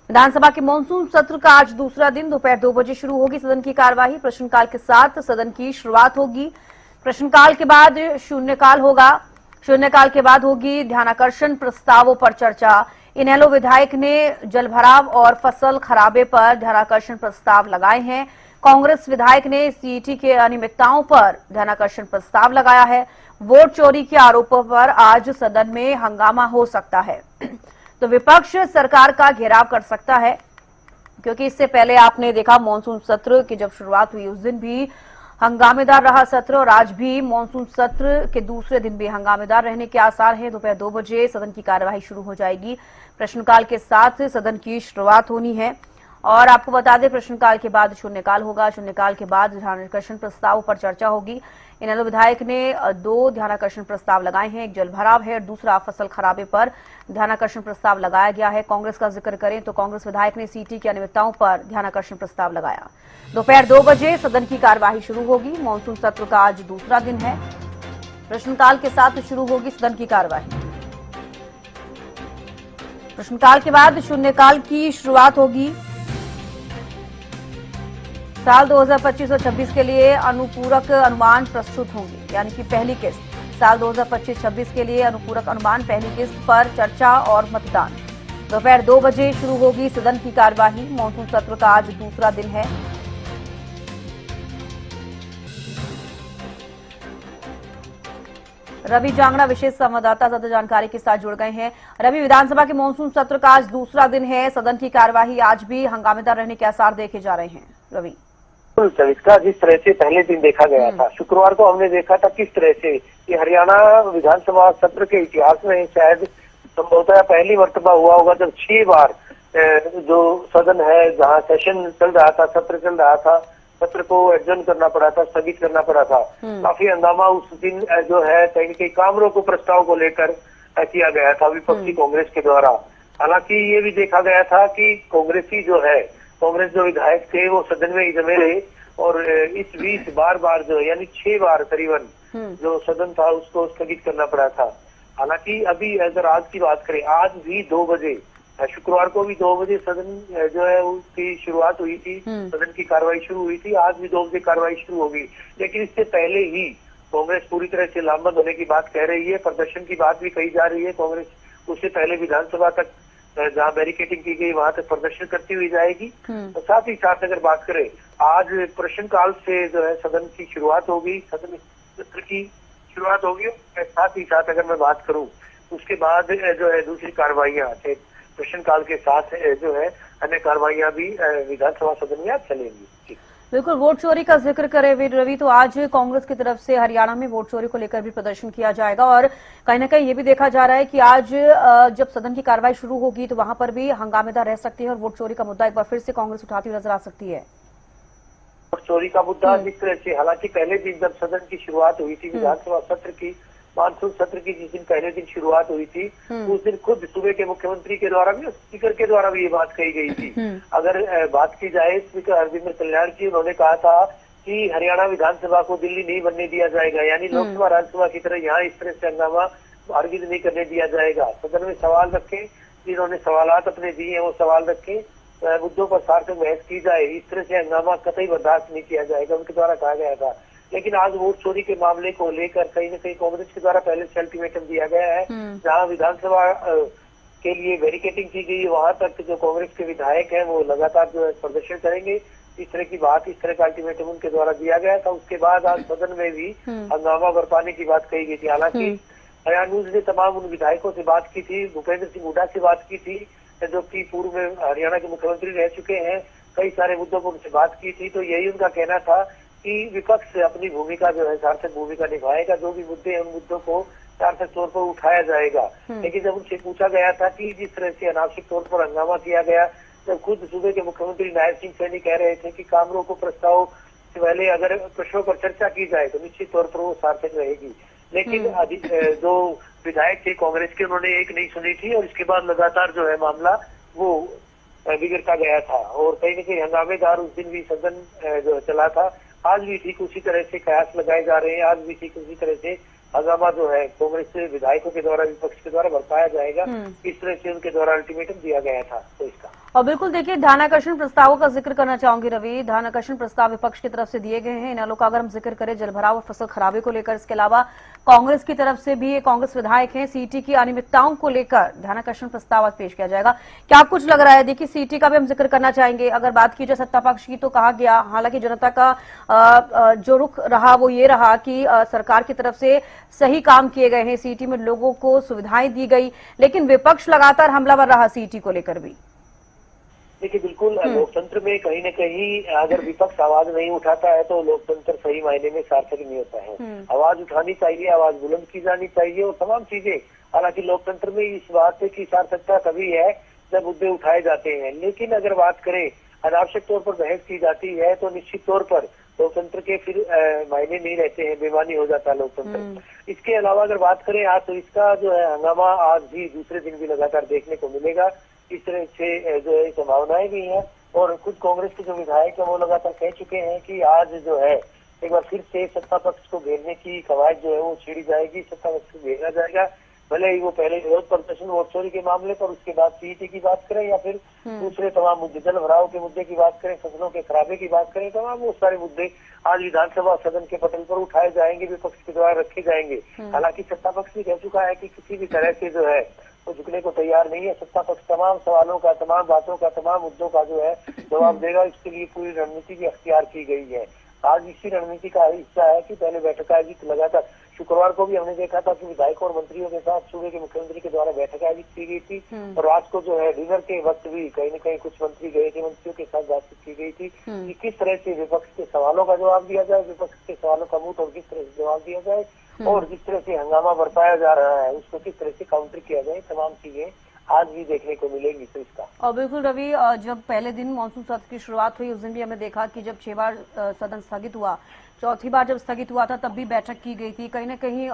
विधानसभा के मानसून सत्र का आज दूसरा दिन दोपहर 2 बजे शुरू होगी सदन की कार्यवाही। प्रश्नकाल के साथ सदन की शुरुआत होगी। प्रश्नकाल के बाद शून्यकाल होगा। शून्यकाल के बाद होगी ध्यानाकर्षण प्रस्तावों पर चर्चा। इनेलो विधायक ने जलभराव और फसल खराबे पर ध्यानाकर्षण प्रस्ताव लगाए हैं। कांग्रेस विधायक ने सीईटी के अनियमितताओं पर ध्यानाकर्षण प्रस्ताव लगाया है। वोट चोरी के आरोपों पर आज सदन में हंगामा हो सकता है, तो विपक्ष सरकार का घेराव कर सकता है, क्योंकि इससे पहले आपने देखा मानसून सत्र की जब शुरुआत हुई उस दिन भी हंगामेदार रहा सत्र, और आज भी मानसून सत्र के दूसरे दिन भी हंगामेदार रहने के आसार हैं। दोपहर 2 बजे सदन की कार्यवाही शुरू हो जाएगी। प्रश्नकाल के साथ सदन की शुरुआत होनी है, और आपको बता दें प्रश्नकाल के बाद शून्यकाल होगा। शून्यकाल के बाद ध्यानाकर्षण प्रस्ताव पर चर्चा होगी। इनेलो विधायक ने 2 ध्यानाकर्षण प्रस्ताव लगाए हैं, एक जलभराव है और दूसरा फसल खराबे पर ध्यानाकर्षण प्रस्ताव लगाया गया है। कांग्रेस का जिक्र करें तो कांग्रेस विधायक ने सीटी की अनियमितताओं पर ध्यानाकर्षण प्रस्ताव लगाया। दोपहर 2 बजे सदन की कार्यवाही शुरू होगी। मानसून सत्र का आज दूसरा दिन है। प्रश्नकाल के साथ शुरू होगी सदन की कार्यवाही। प्रश्नकाल के बाद शून्यकाल की शुरुआत होगी। साल 2025 और 26 के लिए अनुपूरक अनुमान प्रस्तुत होंगे, यानी कि पहली किस्त साल 2025-26 के लिए अनुपूरक अनुमान पहली किस्त पर चर्चा और मतदान। दोपहर 2 बजे शुरू होगी सदन की कार्यवाही। मानसून सत्र का आज दूसरा दिन है। रवि जांगड़ा विशेष संवाददाता ज्यादा जानकारी के साथ जुड़ गए हैं। रवि, विधानसभा के मानसून सत्र का आज दूसरा दिन है। सदन की कार्यवाही आज भी हंगामेदार रहने के आसार देखे जा रहे हैं। रवि, इसका जिस तरह से पहले दिन देखा गया था, शुक्रवार को हमने देखा था किस तरह से कि हरियाणा विधानसभा सत्र के इतिहास में शायद संभवतः पहली मर्तबा हुआ होगा जब 6 बार जो सदन है, जहां सेशन चल रहा था, सत्र चल रहा था, सत्र को एडजर्न करना पड़ा था, स्थगित करना पड़ा था। काफी हंगामा उस दिन जो है कहीं न कहीं काम रोको प्रस्ताव को लेकर किया गया था विपक्षी कांग्रेस के द्वारा। हालांकि ये भी देखा गया था कि कांग्रेस जो विधायक थे वो सदन में ही जमे रहे, और इस बीच बार बार जो यानी 6 बार करीबन जो सदन था उसको स्थगित करना पड़ा था। हालांकि अभी अगर आज की बात करें, आज भी 2 बजे, शुक्रवार को भी 2 बजे सदन जो है उसकी शुरुआत हुई थी, सदन की कार्रवाई शुरू हुई थी। आज भी 2 बजे कार्रवाई शुरू होगी, लेकिन इससे पहले ही कांग्रेस पूरी तरह से लामबंद होने की बात कह रही है, प्रदर्शन की बात भी कही जा रही है। कांग्रेस उससे पहले विधानसभा तक जहाँ बैरिकेडिंग की गई वहां तक प्रदर्शन करती हुई जाएगी। तो साथ ही साथ अगर बात करें, आज प्रश्नकाल से जो है सदन की शुरुआत होगी, सदन सत्र की शुरुआत होगी। साथ ही साथ अगर मैं बात करूं उसके बाद जो है दूसरी कार्रवाइयां प्रश्नकाल के साथ जो है अन्य कार्रवाइयां भी विधानसभा सदन में आज चलेंगी। बिल्कुल, वोट चोरी का जिक्र करें रवि, तो आज कांग्रेस की तरफ से हरियाणा में वोट चोरी को लेकर भी प्रदर्शन किया जाएगा, और कहीं न कहीं ये भी देखा जा रहा है कि आज जब सदन की कार्रवाई शुरू होगी तो वहां पर भी हंगामेदार रह सकती है और वोट चोरी का मुद्दा एक बार फिर से कांग्रेस उठाती हुई नजर आ सकती है। वोट चोरी का मुद्दा जिस तरह से, हालांकि पहले दिन जब सदन की शुरुआत हुई थी विधानसभा सत्र की, मानसून सत्र की जिस दिन पहले दिन शुरुआत हुई थी, उस दिन खुद सूबे के मुख्यमंत्री के द्वारा भी, स्पीकर के द्वारा भी ये बात कही गई थी। अगर बात की जाए, स्पीकर हरजिंदर कल्याण जी, उन्होंने कहा था कि हरियाणा विधानसभा को दिल्ली नहीं बनने दिया जाएगा, यानी लोकसभा राज्यसभा की तरह यहाँ इस तरह से हंगामा हरगिज नहीं करने दिया जाएगा। सदन में सवाल रखे, जिन्होंने सवालात अपने दिए हैं वो सवाल रखे, मुद्दों पर सार्थक बहस की जाए, इस तरह से हंगामा कतई बर्दाश्त नहीं किया जाएगा, उनके द्वारा कहा गया था। लेकिन आज वोट चोरी के मामले को लेकर कहीं न कहीं कांग्रेस के द्वारा पहले से अल्टीमेटम दिया गया है। जहां विधानसभा के लिए बैरिकेडिंग की गई, वहां तक जो कांग्रेस के विधायक हैं वो लगातार जो है प्रदर्शन करेंगे। इस तरह की बात, इस तरह का अल्टीमेटम उनके द्वारा दिया गया था। उसके बाद आज सदन में भी हंगामा बरपाने की बात कही गई थी। हालांकि हरियाणा न्यूज ने तमाम उन विधायकों से बात की थी, भूपेंद्र सिंह हुड्डा से बात की थी, जो कि पूर्व में हरियाणा के मुख्यमंत्री रह चुके हैं, कई सारे मुद्दों पर उनसे बात की थी। तो यही उनका कहना था कि विपक्ष अपनी भूमिका जो है सार्थक भूमिका निभाएगा, जो भी मुद्दे हैं उन मुद्दों को सार्थक तौर पर उठाया जाएगा। लेकिन जब उनसे पूछा गया था कि जिस तरह से अनावश्यक तौर पर हंगामा किया गया, जब खुद सूबे के मुख्यमंत्री नायब सिंह सैनी कह रहे थे कि काम रोको प्रस्ताव से पहले अगर प्रश्नों पर चर्चा की जाए तो निश्चित तौर पर वो सार्थक रहेगी। लेकिन जो विधायक थे कांग्रेस के, उन्होंने एक नहीं सुनी थी, और इसके बाद लगातार जो है मामला वो बिगड़ता गया था, और कहीं न कहीं हंगामेदार उस दिन भी सदन जो चला था। आज भी ठीक उसी तरह से कयास लगाए जा रहे हैं, आज भी ठीक उसी तरह से हंगामा जो है कांग्रेस के विधायकों के द्वारा, विपक्ष के द्वारा बरपाया जाएगा। इस तरह से उनके द्वारा अल्टीमेटम दिया गया था। तो इसका और बिल्कुल देखिए, ध्यानाकर्षण प्रस्तावों का जिक्र करना चाहूंगी रवि। ध्यानाकर्षण प्रस्ताव विपक्ष की तरफ से दिए गए हैं। इन आलों का अगर हम जिक्र करें जलभराव और फसल खराबे को लेकर, इसके अलावा कांग्रेस की तरफ से भी कांग्रेस विधायक हैं, सीटी की अनियमितताओं को लेकर ध्यानाकर्षण प्रस्ताव आज पेश किया जाएगा। क्या कुछ लग रहा है? देखिए, सीटी का भी हम जिक्र करना चाहेंगे। अगर बात की जाए सत्ता पक्ष की तो कहा गया, हालांकि जनता का जो रुख रहा वो ये रहा कि सरकार की तरफ से सही काम किए गए हैं, सीटी में लोगों को सुविधाएं दी गई, लेकिन विपक्ष लगातार हमलावर रहा सीटी को लेकर भी। देखिए, बिल्कुल लोकतंत्र में कहीं न कहीं अगर विपक्ष आवाज नहीं उठाता है तो लोकतंत्र सही मायने में सार्थक नहीं होता है। आवाज उठानी चाहिए, आवाज बुलंद की जानी चाहिए और तमाम चीजें। हालांकि लोकतंत्र में इस बात की सार्थकता तभी है जब मुद्दे उठाए जाते हैं, लेकिन अगर बात करें अनावश्यक तौर पर बहस की जाती है तो निश्चित तौर पर लोकतंत्र के फिर मायने नहीं रहते हैं, बेमानी हो जाता है लोकतंत्र। इसके अलावा अगर बात करें आज तो इसका जो है हंगामा आज भी दूसरे दिन भी लगातार देखने को मिलेगा। इस तरह से जो है संभावनाएं भी हैं और खुद कांग्रेस के जो विधायक है वो लगातार कह चुके हैं कि आज जो है एक बार फिर से सत्ता पक्ष को घेरने की कवायद जो है वो छेड़ी जाएगी, सत्ता पक्ष को घेरा जाएगा। भले ही वो पहले विरोध प्रदर्शन वोट चोरी के मामले पर, उसके बाद सीईटी की बात करें या फिर दूसरे तमाम मुद्दे, जल भराव के मुद्दे की बात करें, फसलों के खराबे की बात करें, तमाम वो सारे मुद्दे आज विधानसभा सदन के पटल पर उठाए जाएंगे, विपक्ष के द्वारा रखे जाएंगे। हालांकि सत्ता पक्ष भी कह चुका है कि किसी भी तरह से जो है वो झुकने को तैयार नहीं है। सत्ता पक्ष तमाम सवालों का, तमाम बातों का, तमाम मुद्दों का जो है जवाब देगा। इसके लिए पूरी रणनीति भी अख्तियार की गई है। आज इसी रणनीति का हिस्सा है कि पहले बैठक आयोजित लगातार शुक्रवार को भी हमने देखा था कि विधायकों और मंत्रियों के साथ सूबे के मुख्यमंत्री के द्वारा बैठक आयोजित की गई थी और रात को जो है डिनर के वक्त भी कहीं न कहीं कुछ मंत्री गए थे, मंत्रियों के साथ बातचीत की गई थी कि किस तरह से विपक्ष के सवालों का जवाब दिया जाए, विपक्ष के सवालों का मुंह और किस तरह से जवाब दिया जाए और जिस तरह से हंगामा बरपाया जा रहा है उसको किस तरह से काउंटर किया जाए। तमाम चीजें आज भी देखने को मिलेंगी। तो इसका और बिल्कुल रवि, जब पहले दिन मानसून सत्र की शुरुआत हुई उस दिन भी हमने देखा कि जब 6 बार सदन स्थगित हुआ, चौथी बार जब स्थगित हुआ था तब भी बैठक की गई थी। कहीं ना कहीं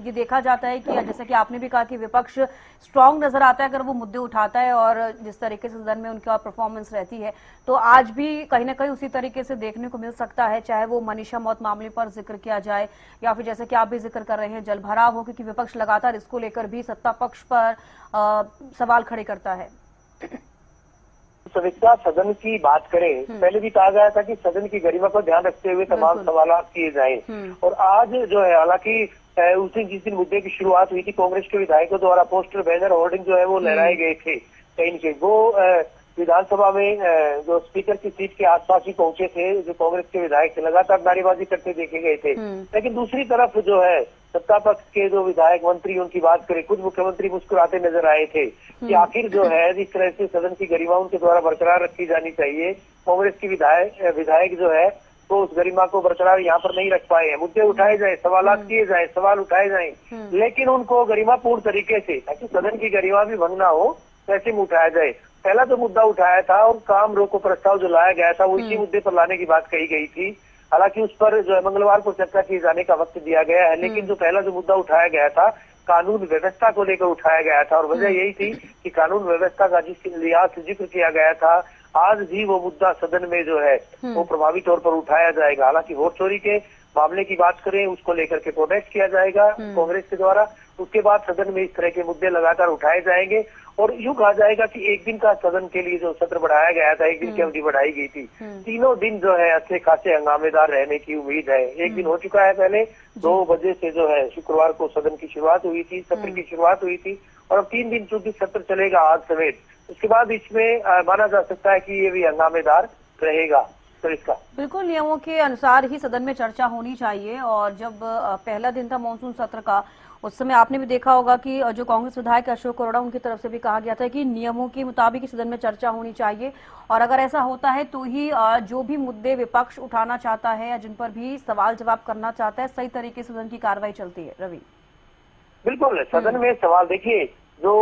ये देखा जाता है कि जैसा कि आपने भी कहा कि विपक्ष स्ट्रांग नजर आता है अगर वो मुद्दे उठाता है और जिस तरीके से सदन में उनका परफॉर्मेंस रहती है, तो आज भी कहीं ना कहीं उसी तरीके से देखने को मिल सकता है, चाहे वो मनीषा मौत मामले पर जिक्र किया जाए या फिर जैसे कि आप भी जिक्र कर रहे हैं जल भराव हो, क्योंकि विपक्ष लगातार इसको लेकर भी सत्ता पक्ष पर सवाल खड़े करता है। सविता, सदन की बात करें, पहले भी कहा गया था कि सदन की गरिमा पर ध्यान रखते हुए तमाम सवाल किए जाएं और आज जो है हालांकि उस दिन जिस दिन मुद्दे की शुरुआत हुई थी कांग्रेस के विधायकों द्वारा पोस्टर, बैनर, होर्डिंग जो है वो लहराए गए थे कहीं के, वो विधानसभा में जो स्पीकर की सीट के आसपास ही पहुंचे थे। जो कांग्रेस के विधायक थे लगातार नारेबाजी करते देखे गए थे, लेकिन दूसरी तरफ जो है सत्ता पक्ष के जो विधायक मंत्री उनकी बात करें, खुद मुख्यमंत्री मुस्कुराते नजर आए थे कि आखिर जो है जिस तरह से सदन की गरिमा उनके द्वारा बरकरार रखी जानी चाहिए, कांग्रेस की विधायक जो है तो उस गरिमा को बरकरार यहाँ पर नहीं रख पाए हैं। मुद्दे उठाए जाए, सवालात किए जाए, सवाल उठाए जाए, लेकिन उनको गरिमापूर्ण तरीके से, ताकि सदन की गरिमा भी भंग ना हो, वैसे में उठाया जाए। पहला जो मुद्दा उठाया था और काम रोको प्रस्ताव जो लाया गया था वो इसी मुद्दे पर लाने की बात कही गई थी। हालांकि उस पर जो है मंगलवार को चर्चा किए जाने का वक्त दिया गया है, लेकिन जो पहला जो मुद्दा उठाया गया था कानून व्यवस्था को लेकर उठाया गया था और वजह यही थी कि कानून व्यवस्था का जिस लिहाज से जिक्र किया गया था आज भी वो मुद्दा सदन में जो है वो प्रभावी तौर पर उठाया जाएगा। हालांकि वोट चोरी के मामले की बात करें उसको लेकर के प्रोटेस्ट किया जाएगा कांग्रेस के द्वारा, उसके बाद सदन में इस तरह के मुद्दे लगातार उठाए जाएंगे और यूं कहा जाएगा कि एक दिन का सदन के लिए जो सत्र बढ़ाया गया था, एक दिन की अवधि बढ़ाई गई थी, तीनों दिन जो है अच्छे खासे हंगामेदार रहने की उम्मीद है। एक दिन हो चुका है, पहले 2 बजे से जो है शुक्रवार को सदन की शुरुआत हुई थी, सत्र की शुरुआत हुई थी और अब 3 दिन चूंकि सत्र चलेगा आज समेत, उसके बाद इसमें माना जा सकता है कि ये भी हंगामेदार रहेगा। तो इसका बिल्कुल नियमों के अनुसार ही सदन में चर्चा होनी चाहिए और जब पहला दिन था मानसून सत्र का उस समय आपने भी देखा होगा कि जो कांग्रेस विधायक अशोक अरोड़ा उनकी तरफ से भी कहा गया था कि नियमों के मुताबिक सदन में चर्चा होनी चाहिए और अगर ऐसा होता है तो ही जो भी मुद्दे विपक्ष उठाना चाहता है या जिन पर भी सवाल जवाब करना चाहता है सही तरीके से सदन की कार्रवाई चलती है। रवि, बिल्कुल सदन में सवाल, देखिए जो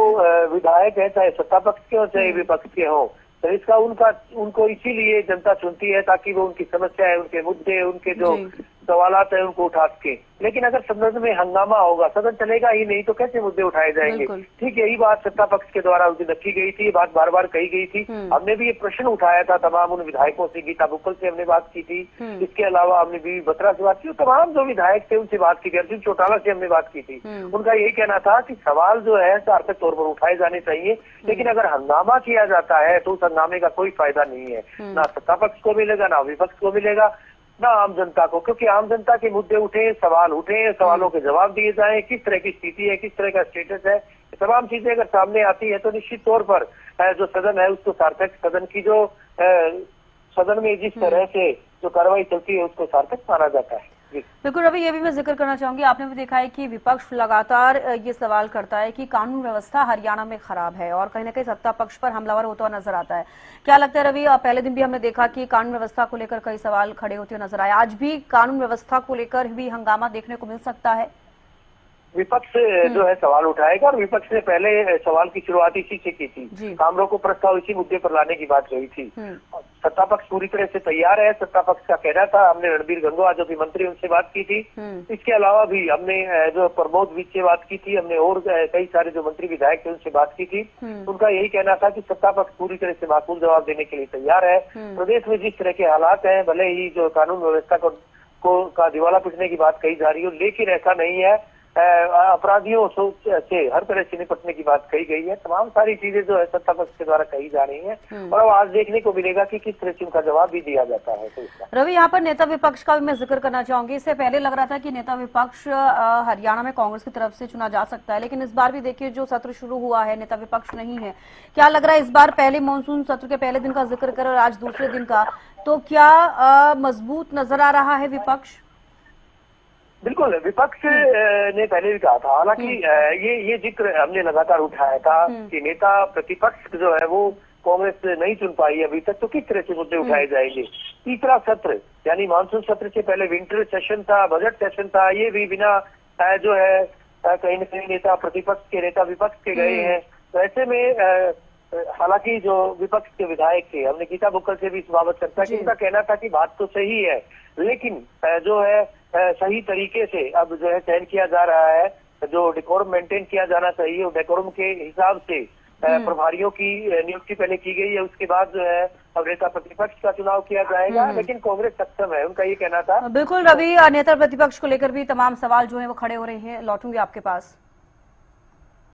विधायक है चाहे सत्ता पक्ष के हो चाहे विपक्ष के हो, तो इसका उनको इसीलिए जनता चुनती है ताकि वो उनकी समस्याएं, उनके मुद्दे, उनके जो सवालात है उनको उठा के, लेकिन अगर सदन में हंगामा होगा, सदन चलेगा ही नहीं, तो कैसे मुद्दे उठाए जाएंगे। बिल्कुल। ठीक, यही बात सत्ता पक्ष के द्वारा उस दिन रखी गई थी, ये बात बार बार कही गई थी। हमने भी ये प्रश्न उठाया था तमाम उन विधायकों से, गीता बुक्कल से हमने बात की थी, इसके अलावा हमने बीवी बत्रा से बात की, तमाम जो विधायक थे उनसे बात की थी, अर्जुन चौटाला से हमने बात की थी। उनका यही कहना था कि सवाल जो है सार्थक तौर पर उठाए जाने चाहिए, लेकिन अगर हंगामा किया जाता है तो उस हंगामे का कोई फायदा नहीं है, ना सत्ता पक्ष को मिलेगा, ना विपक्ष को मिलेगा, ना आम जनता को, क्योंकि आम जनता के मुद्दे उठे, सवाल उठे, सवालों के जवाब दिए जाएं, किस तरह की स्थिति है, किस तरह का स्टेटस है, तमाम चीजें अगर सामने आती है तो निश्चित तौर पर जो सदन है उसको सार्थक, सदन की जो सदन में जिस तरह से जो कार्रवाई चलती है उसको सार्थक माना जाता है। बिल्कुल रवि, ये भी मैं जिक्र करना चाहूंगी, आपने भी देखा है कि विपक्ष लगातार ये सवाल करता है कि कानून व्यवस्था हरियाणा में खराब है और कहीं ना कहीं सत्ता पक्ष पर हमलावर होता हुआ नजर आता है। क्या लगता है रवि, पहले दिन भी हमने देखा कि कानून व्यवस्था को लेकर कई सवाल खड़े होते हुए नजर आए, आज भी कानून व्यवस्था को लेकर भी हंगामा देखने को मिल सकता है? विपक्ष जो है सवाल उठाएगा, और विपक्ष ने पहले सवाल की शुरुआत इसी से की थी, कामरों को प्रस्ताव इसी मुद्दे पर लाने की बात कही थी। सत्ता पक्ष पूरी तरह से तैयार है, सत्ता पक्ष का कहना था, हमने रणबीर गंगवा जो भी मंत्री उनसे बात की थी, इसके अलावा भी हमने जो प्रमोद विज से बात की थी, हमने और कई सारे जो मंत्री विधायक थे उनसे बात की थी। उनका यही कहना था कि सत्ता पक्ष पूरी तरह से माकूल जवाब देने के लिए तैयार है। प्रदेश में जिस तरह के हालात है, भले ही जो कानून व्यवस्था का दिवाला पिटने की बात कही जा रही हो, लेकिन ऐसा नहीं है, अपराधियों से हर तरह से निपटने की बात कही गई है। तमाम सारी चीजें जो है सत्ता पक्ष के द्वारा कही जा रही हैं, और अब आज देखने को मिलेगा कि किस तरह से उनका जवाब भी दिया जाता है। तो रवि, यहाँ पर नेता विपक्ष का भी मैं जिक्र करना चाहूंगी। इससे पहले लग रहा था कि नेता विपक्ष हरियाणा में कांग्रेस की तरफ से चुना जा सकता है, लेकिन इस बार भी देखिए जो सत्र शुरू हुआ है नेता विपक्ष नहीं है। क्या लग रहा है इस बार पहले मानसून सत्र के पहले दिन का जिक्र करें और आज दूसरे दिन का, तो क्या मजबूत नजर आ रहा है विपक्ष? बिल्कुल, विपक्ष ने पहले भी कहा था, हालांकि ये जिक्र हमने लगातार उठाया था कि नेता प्रतिपक्ष जो है वो कांग्रेस नहीं चुन पाई अभी तक, तो किस तरह से मुद्दे उठाए जाएंगे। तीसरा सत्र यानी मानसून सत्र से पहले विंटर सेशन था, बजट सेशन था, ये भी बिना जो है कहीं न कहीं नेता प्रतिपक्ष के नेता विपक्ष के गए हैं। तो ऐसे में हालांकि जो विपक्ष के विधायक थे, हमने गीता बुक्कल से भी इस बाबत चर्चा की, उनका कहना था कि बात तो सही है, लेकिन जो है सही तरीके से अब जो है चयन किया जा रहा है, जो डेकोरम मेंटेन किया जाना चाहिए, वो डेकोरम के हिसाब से प्रभारियों की नियुक्ति पहले की गई है, उसके बाद जो है अब नेता प्रतिपक्ष का चुनाव किया जाएगा, लेकिन कांग्रेस सक्षम है, उनका ये कहना था। बिल्कुल रवि, नेता प्रतिपक्ष को लेकर भी तमाम सवाल जो है वो खड़े हो रहे हैं, लौटूंगी आपके पास।